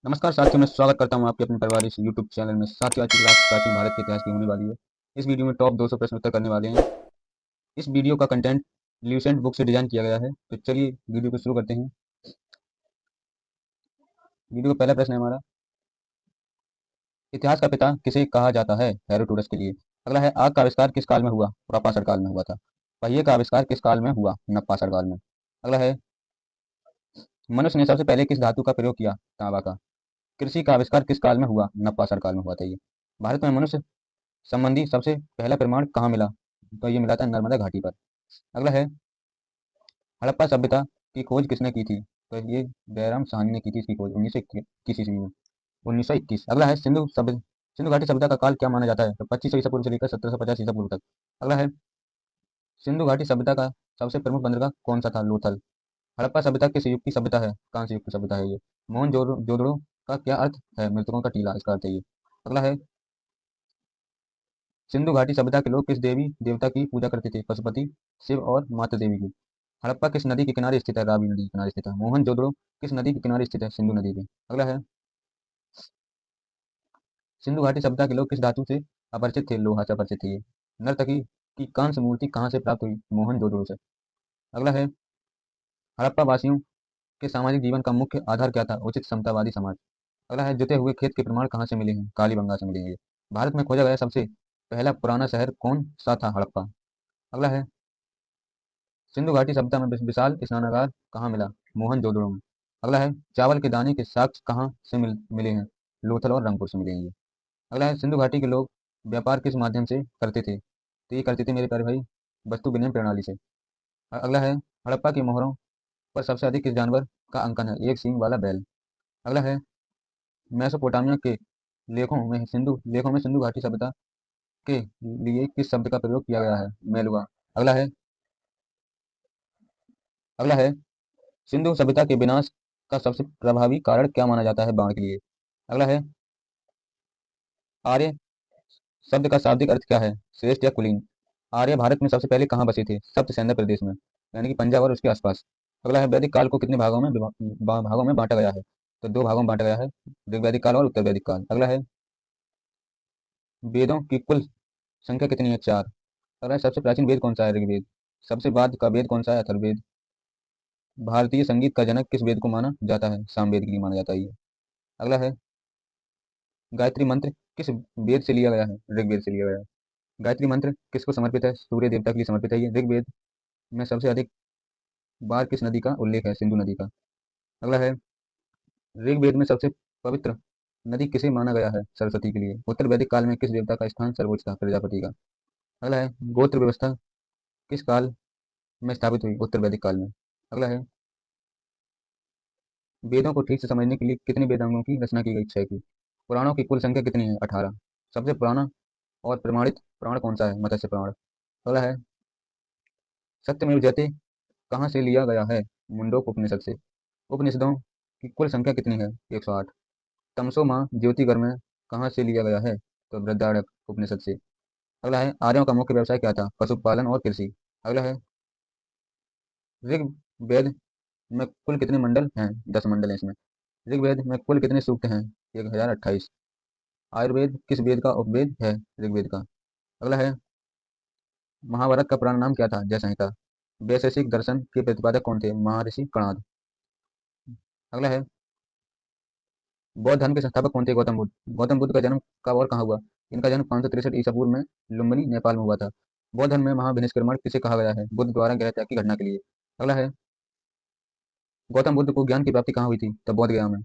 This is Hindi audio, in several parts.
नमस्कार साथियों, मैं स्वागत करता हूं आपके अपने पारिवारिक यूट्यूब चैनल में। साथियों, आज की क्लास प्राचीन भारत के इतिहास की होने वाली है। इस वीडियो में टॉप 200 प्रश्न उत्तर करने वाले हैं। इस वीडियो का कंटेंट ल्यूसेंट बुक से डिजाइन किया गया है। तो चलिए वीडियो को शुरू करते हैं। वीडियो का पहला प्रश्न है हमारा, इतिहास का पिता किसे कहा जाता है? हेरोडोटस के लिए। अगला है, आग का आविष्कार किस काल में हुआ? प्रापाषाण काल में हुआ था। पहिए का आविष्कार किस काल में हुआ? नवपाषाण काल में। अगला है, मनुष्य ने सबसे पहले किस धातु का प्रयोग किया? तांबा का। कृषि का आविष्कार किस काल में हुआ? नवपाषाण काल में हुआ था ये। भारत में मनुष्य संबंधी सबसे पहला प्रमाण कहाँ मिला? तो ये मिला था नर्मदा घाटी पर। अगला है, हड़प्पा सभ्यता की खोज किसने की थी? तो ये जयराम साहनी ने की थी इसकी खोज 1921 ईस्वी में। 1921। अगला है, सिंधु घाटी सभ्यता का काल क्या माना जाता है? तो 2500 ईसा पूर्व से लेकर 1750 ईसा पूर्व तक। अगला है, सिंधु घाटी सभ्यता का सबसे प्रमुख बंदरगाह कौन सा था? लोथल। हड़प्पा सभ्यता किस युग की सभ्यता है? कांस्य युग की सभ्यता है ये। मोहनजोदड़ो का क्या अर्थ है? मृतकों का टीला, इसका अर्थ है ये। अगला है, सिंधु घाटी सभ्यता के लोग किस देवी देवता की पूजा करते थे? पशुपति, शिव और माता देवी की। हड़प्पा किस नदी के किनारे स्थित है? रावी नदी के किनारे स्थित है। मोहनजोदड़ो किस नदी के किनारे स्थित है? सिंधु नदी के। अगला है, सिंधु घाटी सभ्यता के लोग किस धातु से अपरिचित थे? लोहा से अपरिचित थे ये। नर्तकी की कांस्य मूर्ति कहाँ से प्राप्त हुई? मोहनजोदड़ो से। अगला है, हड़प्पा वासियों के सामाजिक जीवन का मुख्य आधार क्या था? उचित समतावादी समाज। अगला है, जुते हुए खेत के प्रमाण कहाँ से मिले हैं? कालीबंगा से मिले हैं ये। भारत में खोजा गया सबसे पहला पुराना शहर कौन सा था? हड़प्पा। अगला है, सिंधु घाटी सभ्यता में विशाल स्नानागार कहाँ मिला? मोहनजोदड़ो में। अगला है, चावल के दाने के साक्ष्य कहाँ से मिले हैं? लोथल और रंगपुर से मिले हैं ये। अगला है, सिंधु घाटी के लोग व्यापार किस माध्यम से करते थे? तो ये करते थे मेरे प्यारे भाई, वस्तु विनिमय प्रणाली से। अगला है, हड़प्पा की मोहरों पर सबसे अधिक किस जानवर का अंकन है? एक सींग वाला बैल। अगला है, मेसोपोटामिया के लेखों में सिंधु घाटी सभ्यता के लिए किस शब्द का प्रयोग किया गया है? मेलुआ। अगला है, अगला है, सिंधु सभ्यता के विनाश का सबसे प्रभावी कारण क्या माना जाता है? बाढ़ के लिए। अगला है, आर्य शब्द का शाब्दिक अर्थ क्या है? श्रेष्ठ या कुलीन। आर्य भारत में सबसे पहले कहाँ बसे थे? सप्त सेंधर प्रदेश में, यानी कि पंजाब और उसके आसपास। अगला है, वैदिक काल को कितने भागों में बांटा गया है? तो दो भागों में बांटा गया है, ऋग्वैदिक काल और उत्तर वैदिक काल। अगला है, वेदों की कुल संख्या कितनी है? चार। अगला है, सबसे प्राचीन वेद कौन सा है? ऋग्वेद। सबसे बाद का वेद कौन सा है? अथर्ववेद। भारतीय संगीत का जनक किस वेद को माना जाता है? सामवेद के लिए माना जाता है ये। अगला है, गायत्री मंत्र किस वेद से लिया गया है? ऋग्वेद से लिया गया है। गायत्री मंत्र किसको समर्पित है? सूर्य देवता के लिए समर्पित है ये। ऋग्वेद में सबसे अधिक बार किस नदी का उल्लेख है? सिंधु नदी का। अगला है, ऋग्वेद में सबसे पवित्र नदी किसे माना गया है? सरस्वती के लिए। उत्तर वैदिक काल में किस देवता का स्थान सर्वोच्च था? प्रजापति का। अगला है, गोत्र व्यवस्था किस काल में स्थापित हुई? उत्तर वैदिक काल में। अगला है, वेदों को ठीक से समझने के लिए कितने वेदांगों की रचना की गई? 6 की। पुराणों की कुल संख्या कितनी है? 18। सबसे पुराना और प्रमाणित पुराण कौन सा है? मत्स्य पुराण। अगला है, सत्यमेव जयते कहाँ से लिया गया है? मुंडोक उपनिषद से। उपनिषदों की कुल संख्या कितनी है? 108। तमसो माँ ज्योतिगर में कहाँ से लिया गया है? तो बृहदारण्यक उपनिषद से। अगला है, आर्यों का मुख्य व्यवसाय क्या था? पशुपालन और कृषि। अगला है, ऋग्वेद में कुल कितने मंडल हैं? 10 मंडल हैं इसमें। ऋग्वेद में कुल कितने सूक्त हैं? 1028। आयुर्वेद किस वेद का उपवेद है? ऋग्वेद का। अगला है, महाभारत का पुराना नाम क्या था? जय संहिता। वैशेषिक दर्शन के प्रतिपादक कौन थे? महर्षि कणाद। अगला है, बौद्ध धर्म के संस्थापक कौन थे? गौतम बुद्ध। गौतम बुद्ध का जन्म कब और कहाँ हुआ? इनका जन्म 563 ईसा पूर्व में लुम्बिनी नेपाल में हुआ था। बौद्ध धर्म में महाविनिष्क्रमण किसे कहा गया है? बुद्ध द्वारा गृह त्याग की घटना के लिए। अगला है, गौतम बुद्ध को ज्ञान की प्राप्ति कहाँ हुई थी? तब बोध गया में।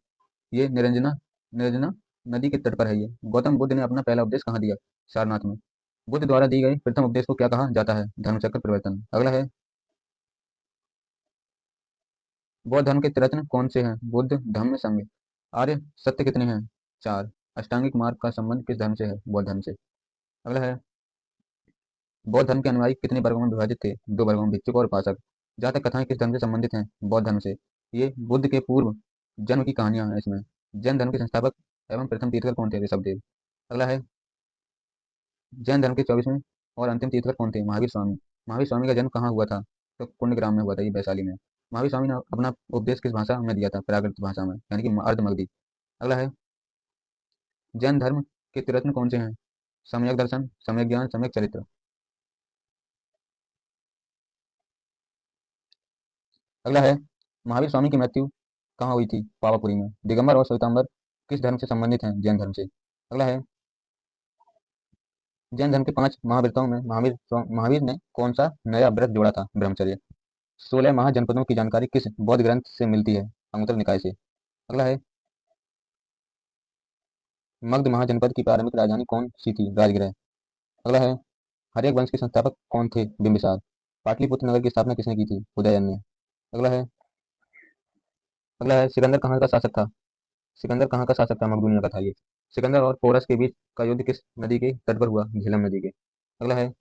ये निरंजना नदी के तट पर है ये। गौतम बुद्ध ने अपना पहला उपदेश कहाँ दिया? सारनाथ में। बुद्ध द्वारा दी गई प्रथम उपदेश को क्या कहा जाता है? धर्मचक्र प्रवर्तन। अगला है, बौद्ध धर्म के रत्न कौन से हैं? बुद्ध, धम्म, संघ। आर्य सत्य कितने हैं? 4। अष्टांगिक मार्ग का संबंध किस धर्म से है? बौद्ध धर्म से। अगला है, बौद्ध धर्म के अनुयायी कितने वर्गों में विभाजित थे? 2 वर्गों में, भिक्षुक और उपासक। जातक कथाएं किस धर्म से संबंधित हैं? बौद्ध धर्म से। ये बुद्ध के पूर्व जन्म की कहानियां हैं इसमें। जैन धर्म के संस्थापक एवं प्रथम तीर्थकर कौन थे? ऋषभदेव। अगला है, जैन धर्म के 24वें और अंतिम तीर्थकर कौन थे? महावीर स्वामी। महावीर स्वामी का जन्म कहाँ हुआ था? तो कुंडग्राम में हुआ था, ये वैशाली में। महावीर स्वामी ने अपना उपदेश किस भाषा में दिया था? प्राकृत भाषा में, यानी कि अर्ध मगधी। अगला है, जैन धर्म के त्रिरत्न कौन से हैं? सम्यक दर्शन, सम्यक ज्ञान, सम्यक चरित्र। अगला है, महावीर स्वामी की मृत्यु कहाँ हुई थी? पावापुरी में। दिगंबर और श्वेतांबर किस धर्म से संबंधित हैं? जैन धर्म से। अगला है, जैन धर्म के 5 महाव्रतों में महावीर ने कौन सा नया व्रत जोड़ा था? ब्रह्मचर्य। 16 महाजनपदों की जानकारी किस बौद्ध ग्रंथ से मिलती है? अंगुत्तर निकाय से। अगला है, मगध महाजनपद की प्रारंभिक राजधानी कौन सी थी? राजगृह। अगला है, हर्यक वंश के संस्थापक कौन थे? बिंबिसार। पाटलिपुत्र नगर की स्थापना किसने की थी? उदयन। अगला है, सिकंदर कहाँ का शासक था? मकदूनिया का था ये। सिकंदर और पोरस के बीच का युद्ध किस नदी के तट पर हुआ? झेलम नदी के। अगला है,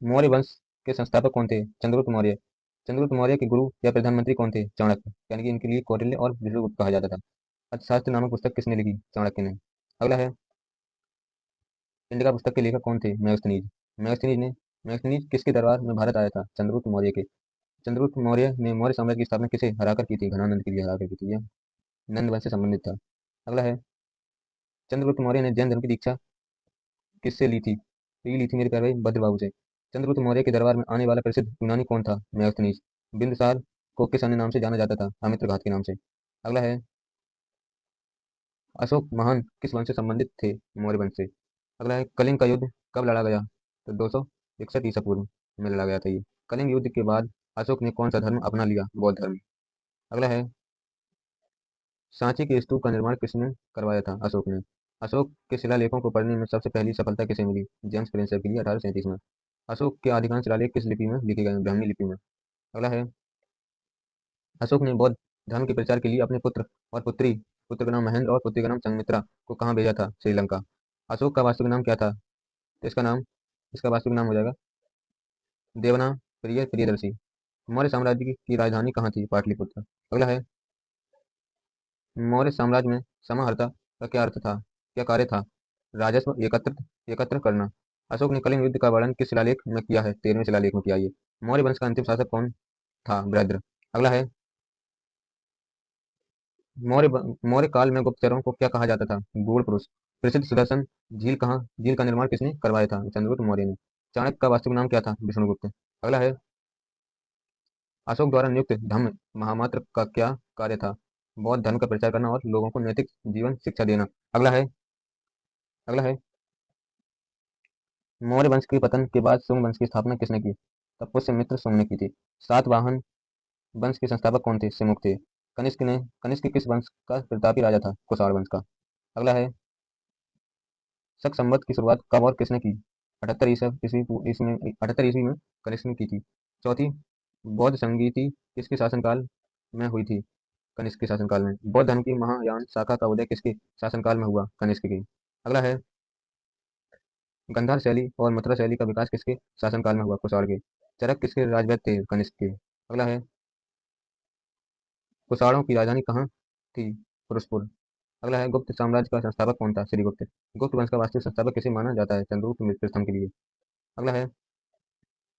मौर्य वंश के संस्थापक कौन थे? चंद्रगुप्त मौर्य। चंद्रगुप्त मौर्य के गुरु या प्रधानमंत्री कौन थे? चाणक्य। यानी कि इनके लिए कौटिल्य और विष्णुगुप्त कहा जाता था। अर्थशास्त्र नामक पुस्तक किसने लिखी? चाणक्य ने। अगला है, इंडिका पुस्तक के लेखक कौन थे? मेगस्थनीज। मेगस्थनीज किसके दरबार में भारत आया था? चंद्रगुप्त मौर्य के। चंद्रगुप्त मौर्य ने मौर्य साम्राज्य की स्थापना किसे हराकर की थी? घनानंद के लिए हराकर की थी। यह नंद वंश से संबंधित था। अगला है, चंद्रगुप्त मौर्य ने जैन धर्म की दीक्षा किससे ली थी? तो ये ली थी मेरे प्यारे भाई भद्रबाहु से। चंद्रगुप्त मौर्य के दरबार में आने वाला प्रसिद्ध यूनानी कौन था? मेगस्थनीज। बिंदुसार को किस अन्य नाम से जाना जाता था? अमित्रघात के नाम से। अगला है, अशोक महान किस वंश से संबंधित थे? मौर्य वंश से। अगला है, कलिंग का युद्ध कब लड़ा गया? तो 261 ईसा पूर्व में लड़ा गया था ये। कलिंग युद्ध के बाद अशोक ने कौन सा धर्म अपना लिया? बौद्ध धर्म। अगला है, सांची के स्तूप का निर्माण किसने करवाया था? अशोक ने। अशोक के शिलालेखों को पढ़ने में सबसे पहली सफलता किसे मिली? जेम्स प्रिंसेप के लिए 1837 में। अशोक के अधिकांश शिलालेख किस लिपि में लिखे गए? ब्राह्मी लिपि में। अगला है, अशोक ने बौद्ध धर्म के प्रचार के लिए अपने और पुत्री पुत्र का नाम महेंद्र और पुत्री का नाम संघमित्रा को कहाँ भेजा था? श्रीलंका। अशोक का वास्तविक नाम क्या था? तो इसका वास्तविक नाम हो जाएगा देवना प्रियदर्शी। मौर्य साम्राज्य की राजधानी कहाँ थी? पाटलिपुत्र। अगला है, मौर्य साम्राज्य में समाहर्ता का क्या अर्थ था? क्या कार्य था? राजस्व एकत्र करना। अशोक ने कलिंग युद्ध का वर्णन किस शिलालेख में किया है? 13वें शिलालेख में किया ये। मौर्य वंश का अंतिम शासक कौन था? बृहद्र। अगला है, मौर्य काल में गुप्तचरों को क्या कहा जाता था? गूढ़ पुरुष। प्रसिद्ध सुदर्शन झील का निर्माण किसने करवाया था? चंद्रगुप्त मौर्य ने। चाणक्य का वास्तविक नाम क्या था? विष्णुगुप्त। अगला है, अशोक द्वारा नियुक्त धम्म महामात्र का क्या कार्य था? बौद्ध धर्म का प्रचार करना और लोगों को नैतिक जीवन शिक्षा देना। अगला है, अगला है, मौर्य वंश के पतन के बाद शुंग वंश की स्थापना किसने की? तब पुष्यमित्र शुंग ने की थी। सातवाहन वंश के संस्थापक कौन थे? सिमुक थे। कनिष्क किस वंश का प्रतापी राजा था? कुषाण वंश का। अगला है, शक संवत की शुरुआत कब और किसने की? 78 ईस्वी में कनिष्क ने की थी। चौथी बौद्ध संगीति किसके शासनकाल में हुई थी? कनिष्क के शासनकाल में। बौद्ध धर्म की महायान शाखा का उदय किसके शासनकाल में हुआ? कनिष्क के। अगला है, गंधार शैली और मथुरा शैली का विकास किसके शासनकाल में हुआ? कुषाण के। चरक किसके राजवंश थे? कनिष्क के। अगला है, कुषाणों की राजधानी कहाँ थी? पुरुषपुर। अगला है, गुप्त साम्राज्य का संस्थापक कौन था? श्रीगुप्त। गुप्त वंश का वास्तविक संस्थापक किसे माना जाता है? चंद्रगुप्त प्रथम के लिए। अगला है,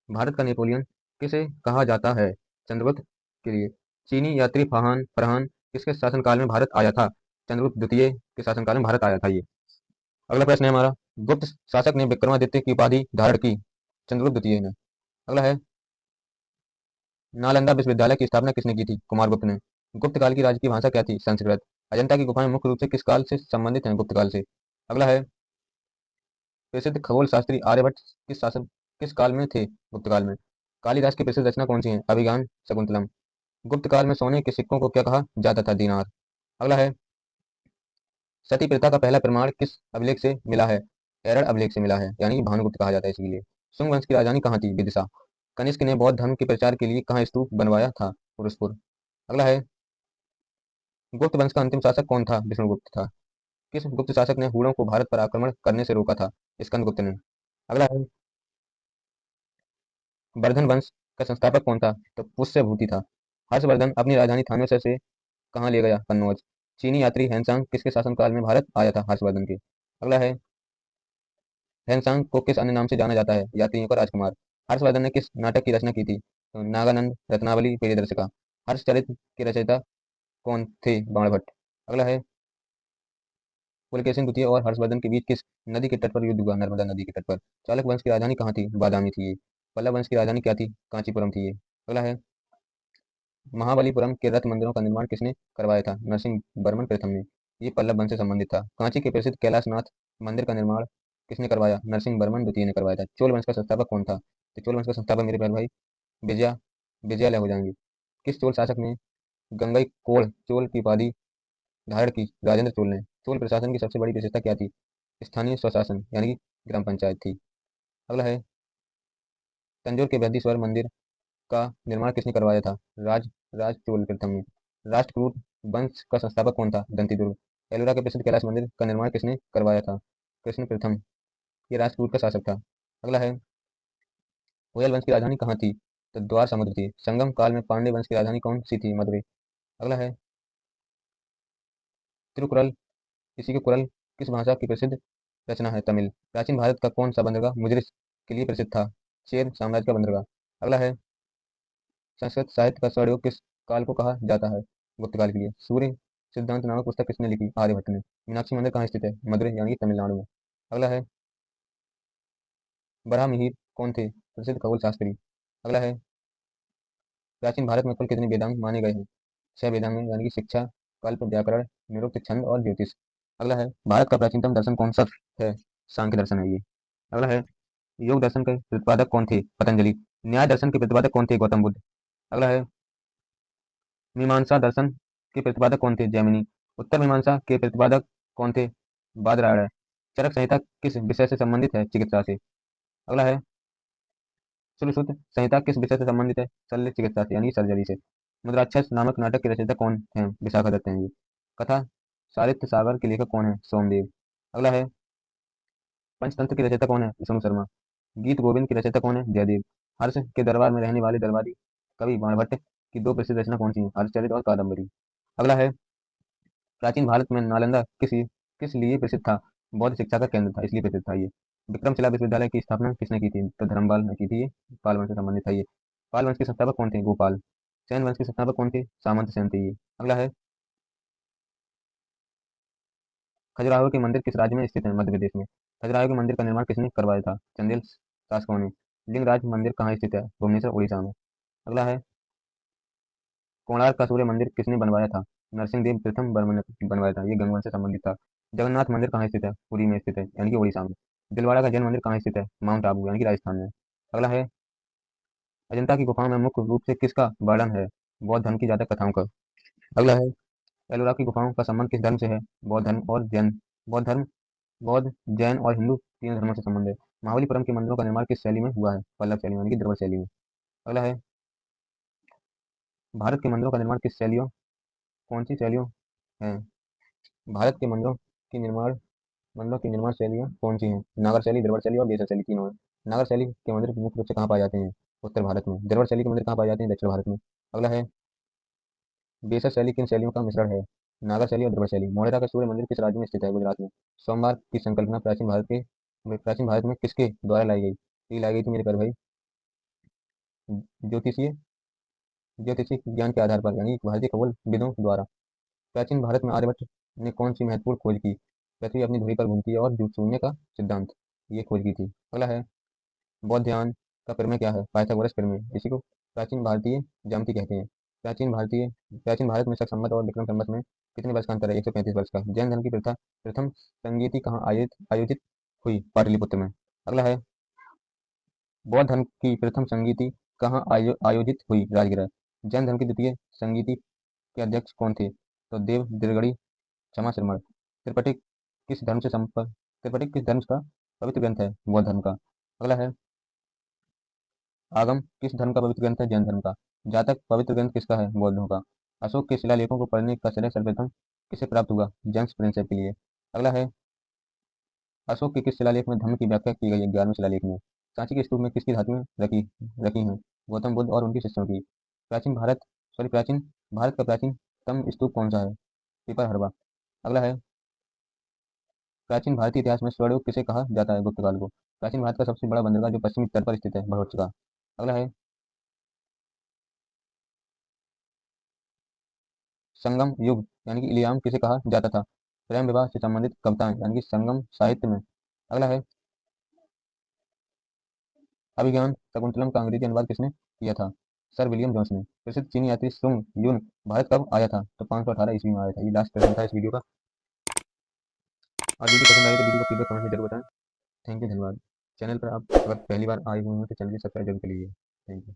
भारत का नेपोलियन किसे कहा जाता है? चंद्रगुप्त के लिए। चीनी यात्री फरहान किसके शासनकाल में भारत आया था? चंद्रगुप्त द्वितीय के शासनकाल में भारत आया था ये। अगला प्रश्न है हमारा, गुप्त शासक ने विक्रमादित्य की उपाधि धारण की? चंद्रगुप्त द्वितीय ने। अगला है, नालंदा विश्वविद्यालय की स्थापना किसने की थी? कुमारगुप्त ने। गुप्त काल की राजकीय भाषा क्या थी? संस्कृत। अजंता की गुफाएं मुख्य रूप से किस काल से संबंधित हैं? गुप्त काल से। अगला है, प्रसिद्ध खगोल शास्त्री आर्यभट्ट किस काल में थे? गुप्त काल में। कालिदास की प्रसिद्ध रचना कौन सी है? अभिज्ञान शकुंतलम। गुप्त काल में सोने के सिक्कों को क्या कहा जाता था? दीनार। अगला है, सती प्रथा का पहला प्रमाण किस अभिलेख से मिला है? एरड़ अभिलेख से मिला है, यानी भानुगुप्त कहा जाता है इसलिए। शुंग वंश की राजधानी कहाँ थी? विदिशा। कनिष्क ने बौद्ध धर्म के प्रचार के लिए कहाँ स्तूप बनवाया था? पुरुषपुर। अगला है, गुप्त वंश का अंतिम शासक कौन था? विष्णुगुप्त था। किस गुप्त शासक ने हूणों को भारत पर आक्रमण करने से रोका था? स्कंदगुप्त ने। अगला है, वर्धन वंश का संस्थापक कौन था? तो पुष्यभूति था। हर्षवर्धन अपनी राजधानी थानेसर से कहाँ ले गया? कन्नौज। चीनी यात्री हैंसांग किसके शासनकाल में भारत आया था? हर्षवर्धन के। अगला है, हैंसांग को किस अन्य नाम से जाना जाता है? यात्रियों का राजकुमार। हर्षवर्धन ने किस नाटक की रचना की थी? तो नागानंद रत्नावली प्रियदर्शिका। हर्षचरित के रचयिता कौन थे? बाणभट्ट। अगला है पुलकेशिन द्वितीय और हर्षवर्धन के बीच किस नदी के तट पर युद्ध हुआ? नर्मदा नदी के तट पर। चालक वंश की राजधानी कहाँ थी? बादामी थी ये। पल्लव वंश की राजधानी क्या थी? कांचीपुरम थी ये। अगला है महाबलीपुरम के रथ मंदिरों का निर्माण किसने करवाया था? नरसिंह वर्मन प्रथम ने। ये पल्लव वंश से संबंधित था। कांची के प्रसिद्ध कैलाशनाथ मंदिर का निर्माण किसने करवाया? नरसिंह वर्मन द्वितीय ने करवाया था। चोल वंश का संस्थापक कौन था? तो चोल वंश का संस्थापक मेरे प्यारे भाई विजया विजयालय हो जाएंगे। किस चोल शासक ने गंगईकोंड चोल की उपाधि धारण की? राजेंद्र चोल ने। चोल प्रशासन की सबसे बड़ी विशेषता क्या थी? स्थानीय स्वशासन यानी कि ग्राम पंचायत थी। अगला है तंजौर के बृहदीश्वर मंदिर का निर्माण किसने करवाया था? राज चोल प्रथम ने। राष्ट्रकूट वंश का संस्थापक कौन था? दंतीदुर्ग। एलोरा के प्रसिद्ध कैलाश मंदिर का निर्माण किसने करवाया था? कृष्ण प्रथम। ये राष्ट्रकूट का शासक था। अगला है होयल वंश की राजधानी कहाँ थी? तो द्वार समुद्र थी। संगम काल में पांड्य वंश की राजधानी कौन सी थी? मदुरई। अगला है तिरुकुरल, इसी के कुरल किस भाषा की प्रसिद्ध रचना है? तमिल। प्राचीन भारत का कौन सा बंदरगाह मुजरिस के लिए प्रसिद्ध था? चेर साम्राज्य का बंदरगाह। अगला है संस्कृत साहित्य का स्वर्णयुग किस काल को कहा जाता है? गुप्त काल के लिए। सूर्य सिद्धांत नामक पुस्तक किसने लिखी? आर्यभट्ट ने। मीनाक्षी मंदिर कहाँ स्थित है? मदुरई यानी कि तमिलनाडु में। अगला है बराहमिहिर कौन थे? प्रसिद्ध खगोल शास्त्री। अगला है प्राचीन भारत में कुल कितने वेदांग माने गए हैं? 6 वेदांग हैं, यानी कि शिक्षा, कल्प, व्याकरण, निरुक्त, छंद और ज्योतिष। अगला है भारत का प्राचीनतम दर्शन कौन सा है? सांख्य दर्शन है ये। अगला है योग दर्शन के प्रतिपादक कौन थे? पतंजलि। न्याय दर्शन के प्रतिपादक कौन थे? गौतम बुद्ध। अगला है मीमांसा दर्शन के प्रतिपादक कौन थे? जैमिनी। उत्तर मीमांसा के प्रतिपादक कौन थे? बादरायण। चरक संहिता किस विषय से संबंधित है? चिकित्सा से। अगला है सुश्रुत संहिता किस विषय से संबंधित है? शल्य चिकित्सा से यानी सर्जरी से। मुद्राक्षस नामक नाटक के रचयिता कौन है? विशाखा दत्त हैं ये। कथा साहित्य सागर के लेखक कौन है? सोमदेव। अगला है पंचतंत्र की रचयिता कौन है? विष्णु शर्मा। गीत गोविंद की रचयिता कौन है? जयदेव। हर्ष के दरबार में रहने वाले दरबारी कवि बाणभट्ट की दो प्रसिद्ध रचना कौन सी है? हर्षचरित और कादम्बरी। अगला है प्राचीन भारत में नालंदा किस लिए प्रसिद्ध था? बौद्ध शिक्षा का केंद्र था, इसलिए प्रसिद्ध था ये। विक्रमशिला विश्वविद्यालय की स्थापना किसने की थी? तो धर्मपाल ने की थी ये। पाल वंश से संबंधित था ये। पाल वंश के संस्थापक कौन थे? गोपाल। सेन वंश के संस्थापक कौन थे? सामंत सेन थे ये। अगला है खजुराहो के मंदिर किस राज्य में स्थित है? मध्य प्रदेश में। खजुराहो के मंदिर का निर्माण किसने करवाया था? चंदेल शासकों ने। लिंगराज मंदिर कहाँ स्थित है? भुवनेश्वर उड़ीसा में। अगला है कोणार्क का सूर्य मंदिर किसने बनवाया था? नरसिंह देव प्रथम बर्मन ने बनवाया था। ये गंगवंश से संबंधित था। जगन्नाथ मंदिर कहाँ स्थित है? पुरी में स्थित है, यानी कि उड़ीसा में। दिलवाड़ा का जैन मंदिर कहाँ स्थित है? माउंट आबू यानी कि राजस्थान में। अगला है अजंता की गुफाओं में मुख्य रूप से किसका वर्णन है? बौद्ध धर्म की जातक कथाओं का। अगला है एलोरा की गुफाओं का संबंध किस धर्म से है? बौद्ध धर्म और जैन। बौद्ध धर्म बौद्ध, जैन और हिंदू तीनों धर्मों से संबंध है। महाबलीपुरम के मंदिरों का निर्माण किस शैली में हुआ है? पल्लव शैली में यानी कि द्रविड़ शैली में। अगला है भारत के मंदिरों का निर्माण किस शैलियों कौन सी शैलियों है? भारत के मंदिरों की निर्माण शैलियाँ कौन सी हैं? नागर शैली, द्रविड़ शैली और बेसर शैली तीनों हैं। नागर शैली के मंदिर मुख्य रूप से कहाँ पाए जाते हैं? उत्तर भारत में। द्रविड़ शैली के मंदिर कहाँ पाए जाते हैं? दक्षिण भारत में। अगला है बेसर शैली किन शैलियों का मिश्रण है? नागर शैली और द्रविड़ शैली। मोढेरा का सूर्य मंदिर किस राज्य में स्थित है? गुजरात में। सोमवार की संकल्पना प्राचीन भारत में किसके द्वारा लाई गई? ये लाई गई थी मेरे प्यारे भाई ज्योतिषीय ज्योतिषिक ज्ञान के आधार पर, यानी भारतीय खगोल विदों द्वारा। प्राचीन भारत में आर्यभट्ट ने कौन सी महत्वपूर्ण खोज की? पृथ्वी अपनी धुरी पर घूमती है और शून्य का सिद्धांत, ये खोज की थी। अगला है बौद्ध ध्यान का प्रमेय क्या है? पाइथागोरस प्रमेय। इसी को प्राचीन भारतीय ज्यामिति कहते हैं। प्राचीन भारत में शक संवत और विक्रम संवत में कितने वर्ष का अंतर है? 135 वर्ष का। जैन धर्म की प्रथा प्रथम संगीति कहाँ आयोजित हुई? पाटलिपुत्र में। अगला है बौद्ध धर्म की प्रथम संगीति कहाँ आयोजित हुई? राजगृह। जैन धर्म की द्वितीय संगीति के अध्यक्ष कौन थे? तो देव दिरगढ़ी क्षमा श्रमण। त्रिपिटक त्रिपिटक किस धर्म का पवित्र ग्रंथ है? बौद्ध धर्म का। अगला है आगम किस धर्म का पवित्र ग्रंथ है? जैन धर्म का। जातक पवित्र ग्रंथ किसका है? बौद्धों का। अशोक के शिलालेखों को पढ़ने का श्रेय सर्वप्रथम किसे प्राप्त हुआ? जेम्स प्रिंसेप के लिए। अगला है अशोक के किस शिलालेख में धम्म की व्याख्या की गई है? 11वें शिलालेख में। सांची के स्तूप में किसकी धातुएं रखी रखी हैं? गौतम बुद्ध और उनके शिष्यों की। प्राचीन भारत का प्राचीनतम स्तूप कौन सा है? पीपर हड़प्पा। अगला है प्राचीन भारतीय इतिहास में स्वर्णयुग किसे कहा जाता है? गुप्त काल को। प्राचीन भारत का सबसे बड़ा बंदरगाह जो पश्चिमी तट पर स्थित है? भरोच का। अगला है संगम युग यानी कि इलियाम किसे कहा जाता था? प्रेम विवाह से संबंधित कविताएं यानी कि संगम साहित्य में। अगला है अभिज्ञान शकुंतलम का अंग्रेजी अनुवाद किसने किया था? सर विलियम जोन्स ने। प्रसिद्ध चीनी यात्री सुंग युन भारत कब आया था? तो 518 ईस्वी में आया था। ये लास्ट प्रश्न था इस वीडियो का। और वीडियो पसंद आई तो वीडियो को फीडबैक कमेंट में जरूर बताएं। थैंक यू, धन्यवाद। चैनल पर आप अगर पहली बार आए हुए हैं तो चैनल को सब्सक्राइब जरूर कर लीजिए। Thank you.